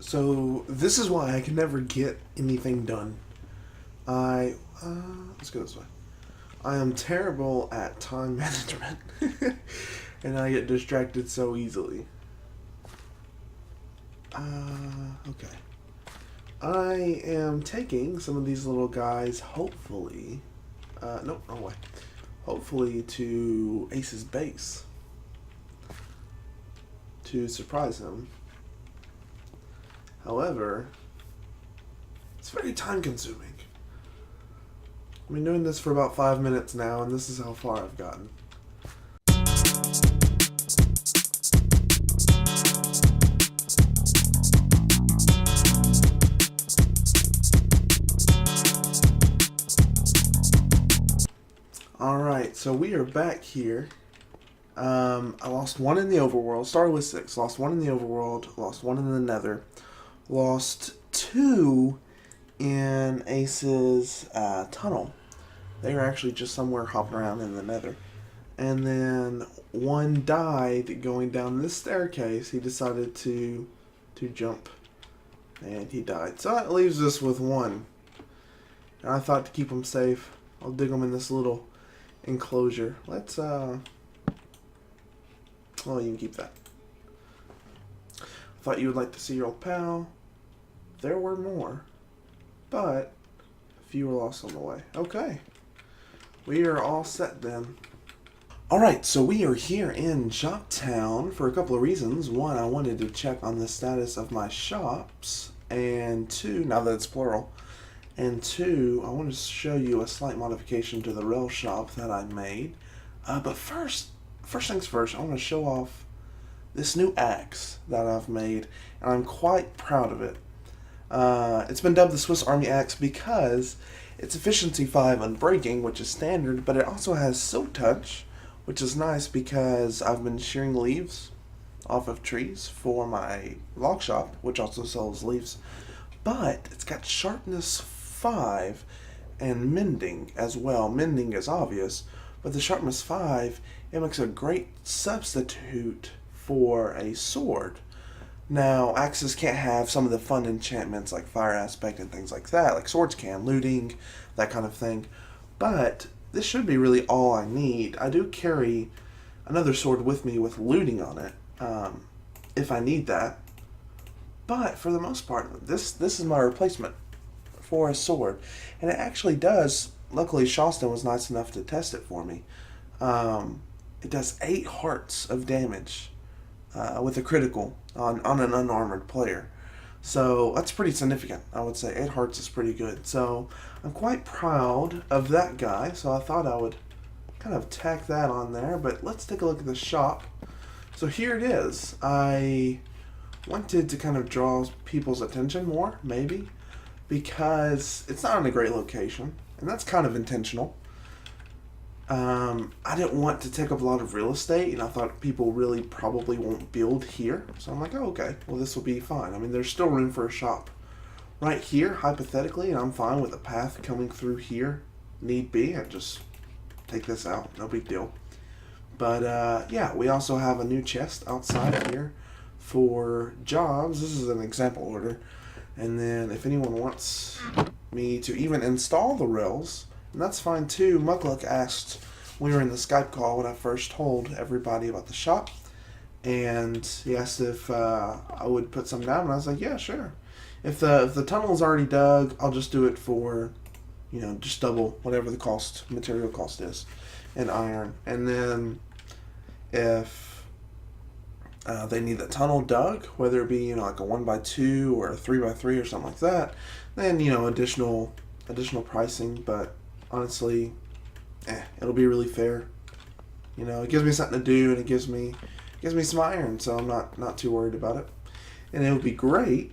So this is why I can never get anything done. I let's go this way. I am terrible at time management, and I get distracted so easily. Okay. I am taking some of these little guys, hopefully. Nope, wrong way. Hopefully to Ace's base to surprise him. However, it's very time consuming. I've been doing this for about 5 minutes now, and this is how far I've gotten. Alright, so we are back here. I lost one in the overworld, started with 6, lost one in the overworld, lost one in the nether, lost 2 in Ace's tunnel. They were actually just somewhere hopping around in the nether. And then one died going down this staircase. He decided to jump, and he died. So that leaves us with 1. And I thought to keep him safe, I'll dig him in this little enclosure. Let's, well, you can keep that. I thought you would like to see your old pal. There were more, but a few were lost on the way. Okay. We are all set then. Alright, so we are here in Shop Town for a couple of reasons. One, I wanted to check on the status of my shops. And 2, now that it's plural. And 2, I want to show you a slight modification to the rail shop that I made. But first things first, I want to show off this new axe that I've made. And I'm quite proud of it. It's been dubbed the Swiss Army Axe because it's efficiency 5 on breaking, which is standard, but it also has silk touch, which is nice because I've been shearing leaves off of trees for my log shop, which also sells leaves. But it's got sharpness 5 and mending as well. Mending is obvious, but the sharpness 5, it makes a great substitute for a sword. Now, axes can't have some of the fun enchantments like fire aspect and things like that, like swords can, looting, that kind of thing. But this should be really all I need. I do carry another sword with me with looting on it, if I need that. But for the most part, this is my replacement for a sword. And it actually does, luckily Shaston was nice enough to test it for me. It does 8 hearts of damage with a critical on an unarmored player. So that's pretty significant, I would say. 8 hearts is pretty good. So I'm quite proud of that guy. So I thought I would kind of tack that on there. But let's take a look at the shop. So here it is. I wanted to kind of draw people's attention more, maybe, because it's not in a great location. And that's kind of intentional. I didn't want to take up a lot of real estate, and I thought people really probably won't build here. So I'm like, oh, okay, well, this will be fine. I mean, there's still room for a shop right here, hypothetically, and I'm fine with a path coming through here, need be. I just take this out, no big deal. But, yeah, we also have a new chest outside here for jobs. This is an example order. And then if anyone wants me to even install the rails, and that's fine too. Mugluck asked, we were in the Skype call when I first told everybody about the shop, and he asked if I would put some down, and I was like, yeah, sure. If the tunnel is already dug, I'll just do it for, just double whatever the material cost is, in iron. And then if they need the tunnel dug, whether it be like a 1x2 or a 3x3 or something like that, then additional pricing, but honestly, it'll be really fair. It gives me something to do, and it gives me some iron, so I'm not too worried about it. And it would be great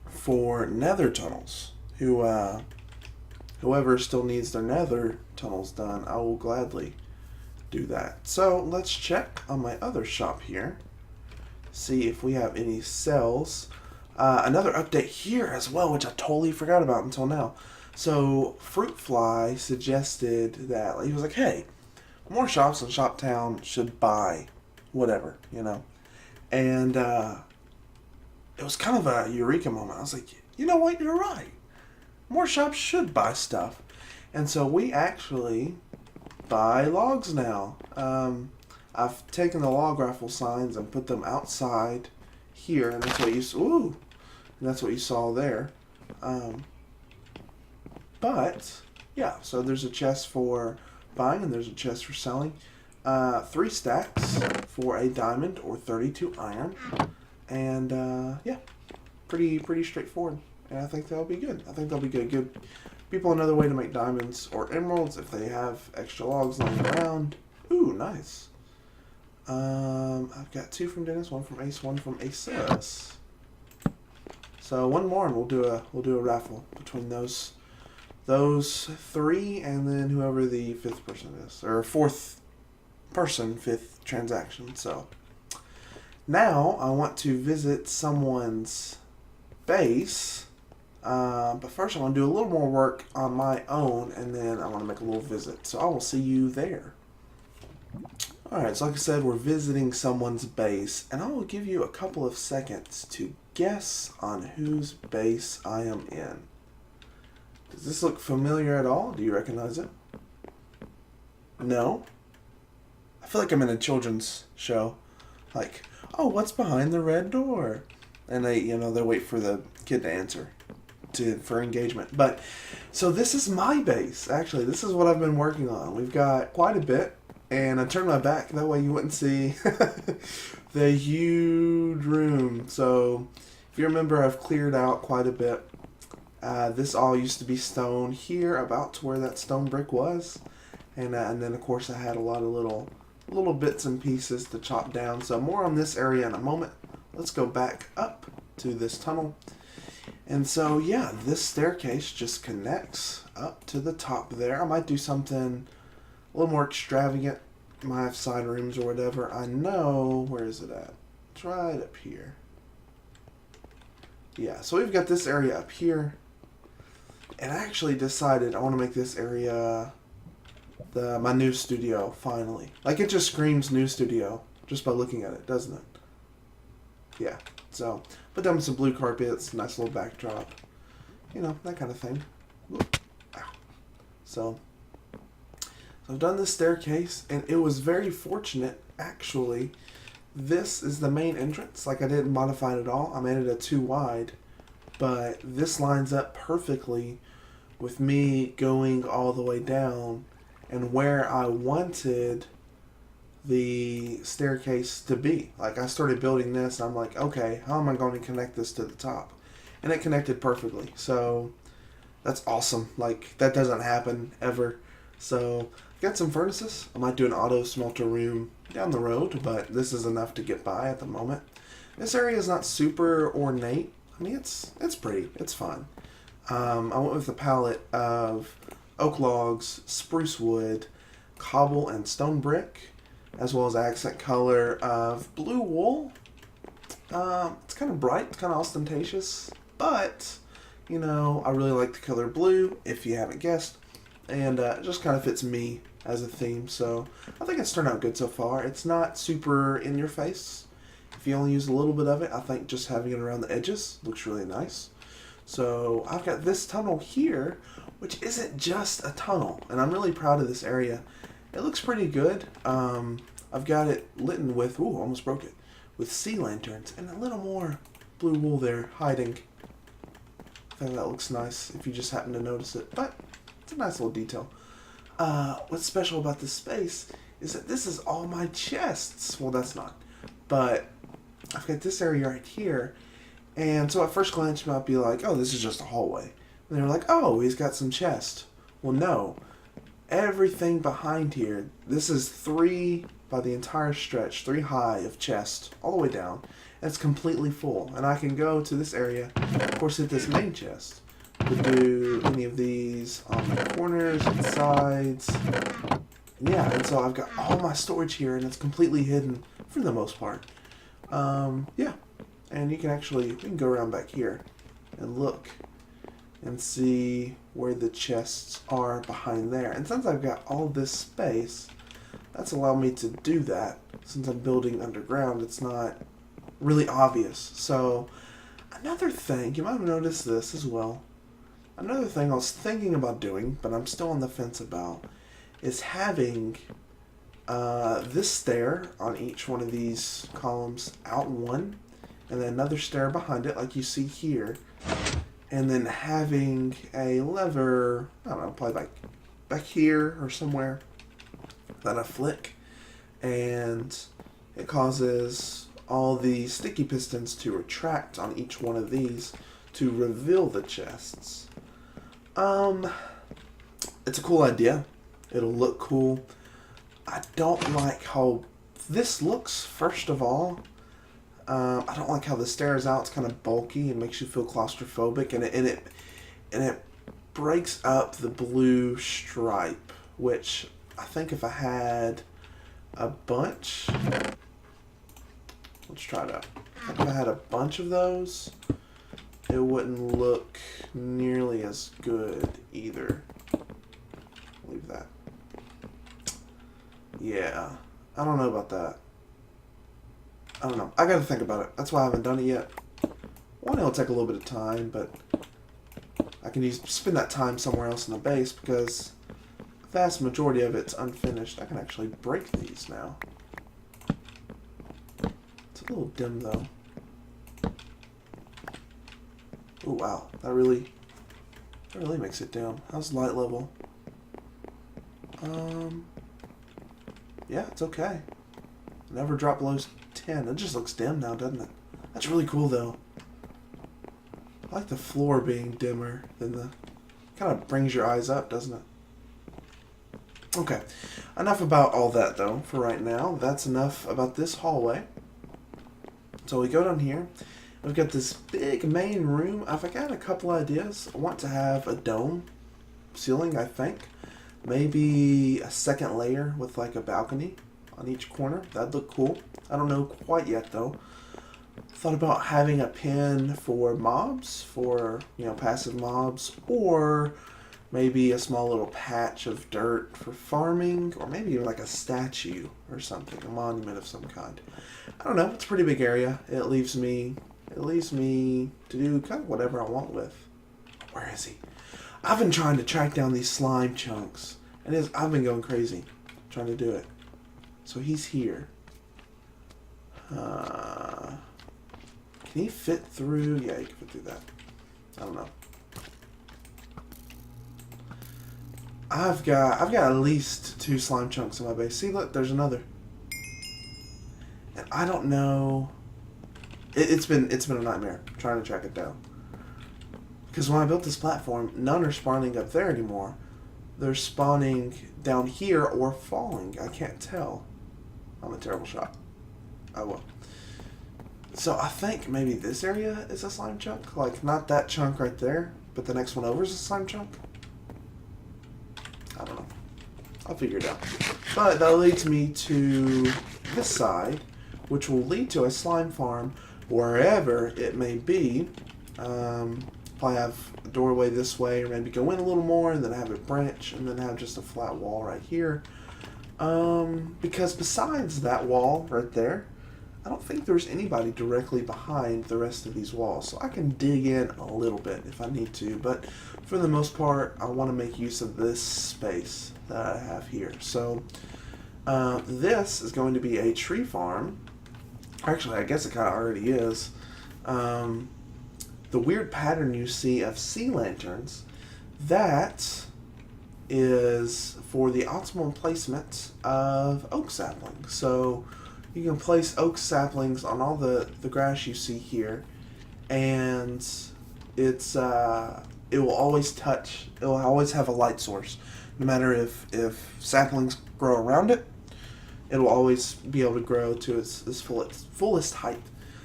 for nether tunnels. Whoever still needs their nether tunnels done, I will gladly do that. So let's check on my other shop here, see if we have any sales. Another update here as well, which I totally forgot about until now. So Fruitfly suggested that, he was like, hey, more shops in Shoptown should buy whatever, And it was kind of a eureka moment. I was like, you know what, you're right. More shops should buy stuff. And so we actually buy logs now. I've taken the log raffle signs and put them outside here, and that's what you and that's what you saw there. But yeah, so there's a chest for buying and there's a chest for selling. 3 stacks for a diamond or 32 iron, and yeah, pretty straightforward. And I think that'll be good. I think that'll be good. Give people another way to make diamonds or emeralds if they have extra logs lying around. Ooh, nice. I've got 2 from Dennis, 1 from Ace, 1 from Asus. So 1 more, and we'll do a raffle between those 3, and then whoever the 5th person is, or 4th person, 5th transaction. So now I want to visit someone's base, but first I want to do a little more work on my own, and then I want to make a little visit. So I will see you there. Alright, so like I said, we're visiting someone's base, and I will give you a couple of seconds to guess on whose base I am in. Does this look familiar at all? Do you recognize it? No? I feel like I'm in a children's show. Like, oh, what's behind the red door? And they wait for the kid to answer for engagement. But, so this is my base, actually. This is what I've been working on. We've got quite a bit. And I turned my back, that way you wouldn't see the huge room. So, if you remember, I've cleared out quite a bit. This all used to be stone here, about to where that stone brick was. And then, of course, I had a lot of little bits and pieces to chop down. So, more on this area in a moment. Let's go back up to this tunnel. And so, yeah, this staircase just connects up to the top there. I might do something a little more extravagant. Might have side rooms or whatever. I know, where is it at? It's right up here. Yeah, so we've got this area up here. And I actually decided I want to make this area my new studio, finally. Like, it just screams new studio just by looking at it, doesn't it? Yeah, so put down some blue carpets, nice little backdrop. You know, that kind of thing. Ow. So I've done this staircase, and it was very fortunate, actually. This is the main entrance. Like, I didn't modify it at all. I made it a 2 wide. But this lines up perfectly with me going all the way down and where I wanted the staircase to be. Like, I started building this, and I'm like, okay, how am I going to connect this to the top? And it connected perfectly. So that's awesome. Like, that doesn't happen ever. So got some furnaces. I might do an auto smelter room down the road, but this is enough to get by at the moment. This area is not super ornate. I mean, it's pretty. It's fine. I went with a palette of oak logs, spruce wood, cobble, and stone brick, as well as accent color of blue wool. It's kind of bright. It's kind of ostentatious, but you know, I really like the color blue, if you haven't guessed. And it just kind of fits me as a theme, so I think it's turned out good so far. It's not super in your face. If you only use a little bit of it, I think just having it around the edges looks really nice. So I've got this tunnel here, which isn't just a tunnel, and I'm really proud of this area. It looks pretty good. I've got it lit with, ooh, almost broke it, with sea lanterns and a little more blue wool there hiding. I think that looks nice if you just happen to notice it, but it's a nice little detail. What's special about this space is that this is all my chests. Well, that's not. But I've got this area right here. And so at first glance, you might be like, oh, this is just a hallway. And they're like, oh, he's got some chests. Well, no. Everything behind here, this is 3 by the entire stretch, 3 high of chests all the way down. And it's completely full. And I can go to this area, of course, hit this main chest. Could do any of these on the corners and sides. Yeah, and so I've got all my storage here, and it's completely hidden for the most part. Yeah, and you can go around back here and look and see where the chests are behind there. And since I've got all this space, that's allowed me to do that. Since I'm building underground, it's not really obvious. So Another thing, you might have noticed this as well. Another thing I was thinking about doing, but I'm still on the fence about, is having this stair on each one of these columns out one, and then another stair behind it, like you see here, and then having a lever, I don't know, probably back here or somewhere, that I flick, and it causes all the sticky pistons to retract on each one of these to reveal the chests. It's a cool idea. It'll look cool. I don't like how this looks, first of all. I don't like how the stairs out. It's kind of bulky and makes you feel claustrophobic, and it breaks up the blue stripe, which I think if I had a bunch, let's try it out. If I had a bunch of those, it wouldn't look nearly as good either. Leave that. Yeah, I don't know about that. I don't know. I gotta think about it. That's why I haven't done it yet. One, it'll take a little bit of time, but I can spend that time somewhere else in the base because the vast majority of it's unfinished. I can actually break these now. It's a little dim though. Oh wow, that really makes it dim. How's light level? Yeah, it's okay. Never drop below 10. It just looks dim now, doesn't it? That's really cool though. I like the floor being dimmer than the... Kind of brings your eyes up, doesn't it? Okay, enough about all that though for right now. That's enough about this hallway. So we go down here. We've got this big main room. I've got a couple ideas. I want to have a dome ceiling, I think. Maybe a second layer with like a balcony on each corner. That'd look cool. I don't know quite yet though. Thought about having a pen for mobs, for, you know, passive mobs, or maybe a small little patch of dirt for farming, or maybe even like a statue or something, a monument of some kind. I don't know. It's a pretty big area. It leaves me to do kind of whatever I want with. Where is he? I've been trying to track down these slime chunks, and I've been going crazy trying to do it. So he's here. Can he fit through? Yeah, he can fit through that. I don't know. I've got at least 2 slime chunks in my base. See, look, there's another. And I don't know. It's been a nightmare trying to track it down. Because when I built this platform, none are spawning up there anymore. They're spawning down here or falling. I can't tell. I'm a terrible shot. I will. So I think maybe this area is a slime chunk. Like, not that chunk right there, but the next one over is a slime chunk. I don't know. I'll figure it out. But that leads me to this side, which will lead to a slime farm wherever it may be. Probably have a doorway this way, or maybe go in a little more and then have it branch and then have just a flat wall right here. Because besides that wall right there, I don't think there's anybody directly behind the rest of these walls. So I can dig in a little bit if I need to, but for the most part, I want to make use of this space that I have here. So this is going to be a tree farm. Actually, I guess it kind of already is. The weird pattern you see of sea lanterns, that is for the optimal placement of oak saplings. So you can place oak saplings on all the grass you see here, and it will always have a light source. No matter if saplings grow around it, it will always be able to grow to its fullest height.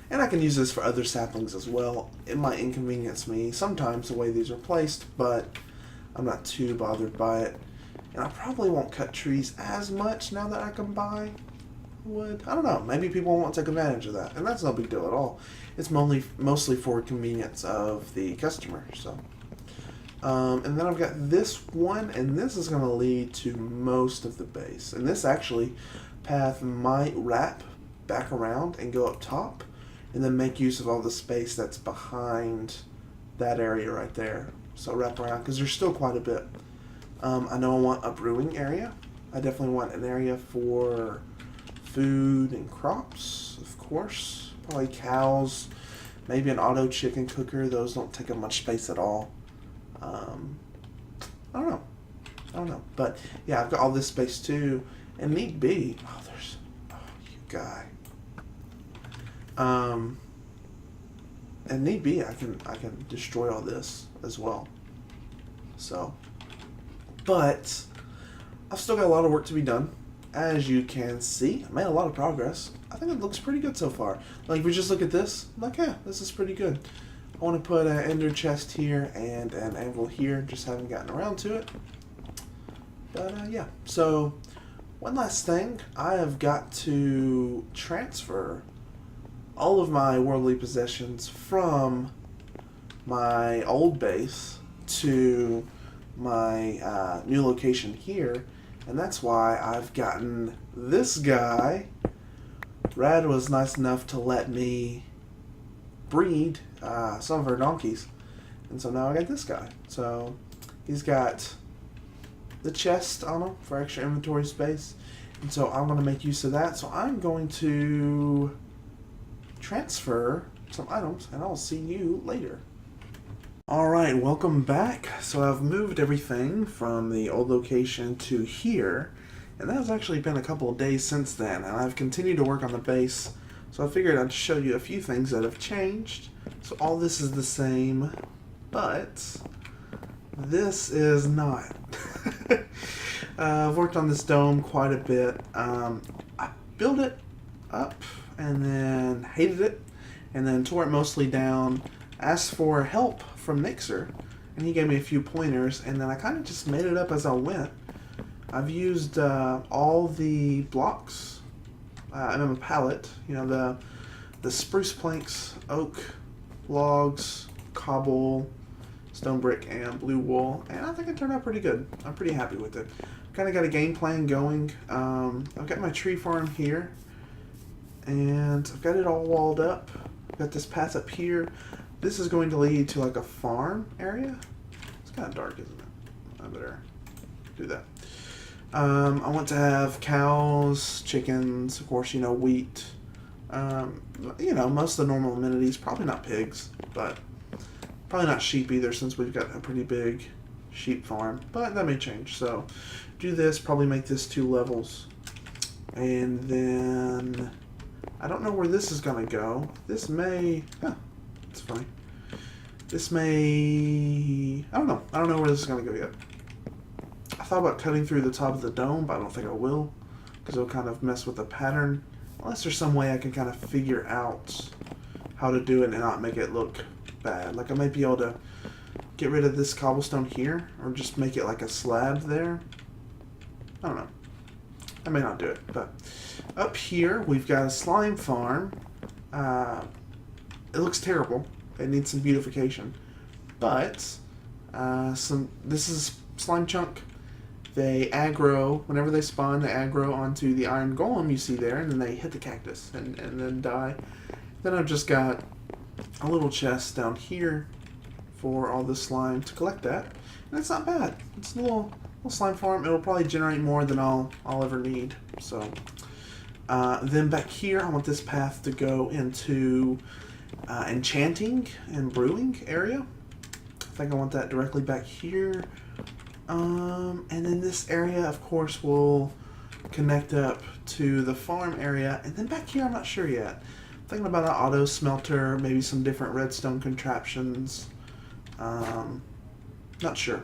And I can use this for other saplings as well. It might inconvenience me sometimes the way these are placed, but I'm not too bothered by it. And I probably won't cut trees as much now that I can buy wood. I don't know. Maybe people won't take advantage of that, and that's no big deal at all. It's mostly for convenience of the customer. So, and then I've got this one, and this is going to lead to most of the base. And this actually path might wrap back around and go up top. and then make use of all the space that's behind that area right there. So wrap around, because there's still quite a bit. I know I want a brewing area. I definitely want an area for food and crops, of course. Probably cows, maybe an auto chicken cooker. Those don't take up much space at all. I don't know. But yeah, I've got all this space too. And need be, you guy. And need be, I can destroy all this as well. So, but I've still got a lot of work to be done. As you can see, I made a lot of progress. I think it looks pretty good so far. Like, if we just look at this, I'm like, yeah, this is pretty good. I want to put an ender chest here and an anvil here. Just haven't gotten around to it. But, yeah. So, one last thing. I have got to transfer all of my worldly possessions from my old base to my new location here. And that's why I've gotten this guy. Rad was nice enough to let me breed some of her donkeys. And so now I got this guy. So he's got the chest on him for extra inventory space. And so I'm going to make use of that. So I'm going to transfer some items, and I'll see you later. Alright, welcome back. So I've moved everything from the old location to here, and that has actually been a couple of days since then, and I've continued to work on the base, so I figured I'd show you a few things that have changed. So all this is the same, but this is not. I've worked on this dome quite a bit. I built it up and then hated it, and then tore it mostly down, asked for help from Nixer, and he gave me a few pointers, and then I kind of just made it up as I went. I've used all the blocks in a pallet, you know, the spruce planks, oak, logs, cobble, stone brick, and blue wool, and I think it turned out pretty good. I'm pretty happy with it. Kind of got a game plan going. I've got my tree farm here, and I've got it all walled up. I've got this path up here. This is going to lead to like a farm area. It's kind of dark, isn't it? I better do that. I want to have cows, chickens, of course, you know, wheat. You know, most of the normal amenities. Probably not pigs, but probably not sheep either, since we've got a pretty big sheep farm. But that may change. So do this, probably make this 2 levels. And then I don't know where this is going to go. This may... It's funny. This may... I don't know. I don't know where this is going to go yet. I thought about cutting through the top of the dome, but I don't think I will, because it'll kind of mess with the pattern. Unless there's some way I can kind of figure out how to do it and not make it look bad. Like I might be able to get rid of this cobblestone here, or just make it like a slab there. I don't know. I may not do it, but up here we've got a slime farm. It looks terrible. It needs some beautification. But this is slime chunk. They aggro, whenever they spawn, they aggro onto the iron golem you see there, and then they hit the cactus and then die. Then I've just got a little chest down here for all the slime to collect that. And it's not bad. It's a little slime farm. It'll probably generate more than I'll ever need. So then back here, I want this path to go into enchanting and brewing area. I think I want that directly back here. And then this area, of course, will connect up to the farm area. And then back here, I'm not sure yet. I'm thinking about an auto smelter, maybe some different redstone contraptions. Not sure.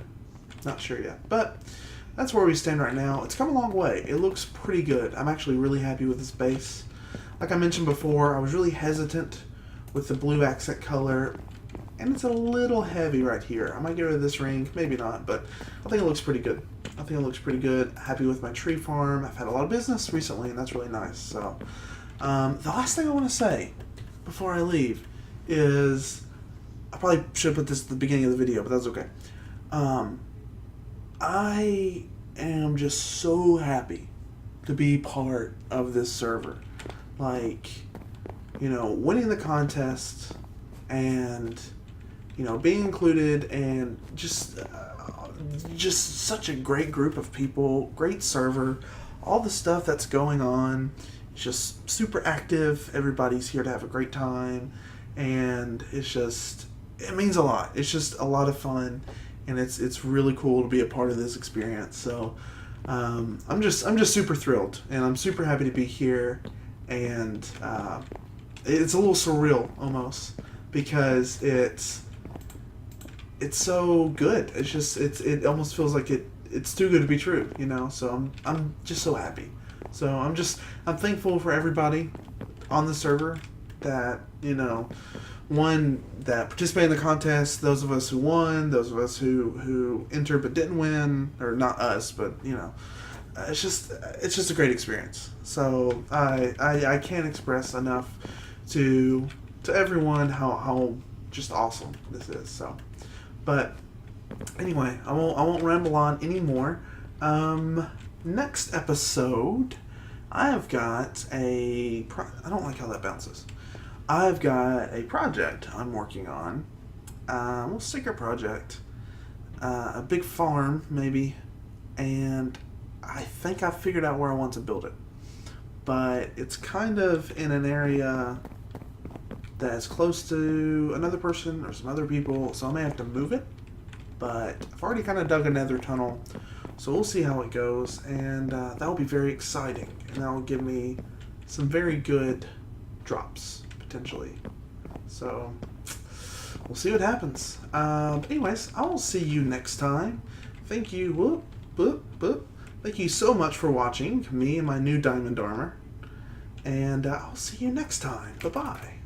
Not sure yet. But that's where we stand right now. It's come a long way. It looks pretty good. I'm actually really happy with this base. Like I mentioned before, I was really hesitant with the blue accent color, and it's a little heavy right here. I might get rid of this ring, maybe not, but I think it looks pretty good. Happy with my tree farm. I've had a lot of business recently, and that's really nice. So, the last thing I want to say before I leave is, I probably should put this at the beginning of the video, but that's okay. I am just so happy to be part of this server. Like, winning the contest and, being included, and just such a great group of people, great server, all the stuff that's going on, just super active. Everybody's here to have a great time, and it means a lot. It's just a lot of fun, and it's really cool to be a part of this experience. So I'm just super thrilled, and I'm super happy to be here, and it's a little surreal almost, because it's so good. It almost feels like it's too good to be true, So I'm just so happy. So I'm thankful for everybody on the server that, one, that participated in the contest, those of us who won, those of us who entered but didn't win, or not us, but it's just a great experience. So I can't express enough to everyone how just awesome this is. So, but anyway, I won't ramble on anymore. Next episode, I've got I don't like how that bounces. I've got a project I'm working on. A little sticker project. A big farm, maybe. And I think I figured out where I want to build it. But it's kind of in an area that's close to another person or some other people, so I may have to move it. But I've already kind of dug a nether tunnel, so we'll see how it goes. And that will be very exciting. And that will give me some very good drops, potentially. So we'll see what happens. But anyways, I will see you next time. Thank you. Whoop, whoop, whoop. Thank you so much for watching me and my new diamond armor. And I'll see you next time. Bye-bye.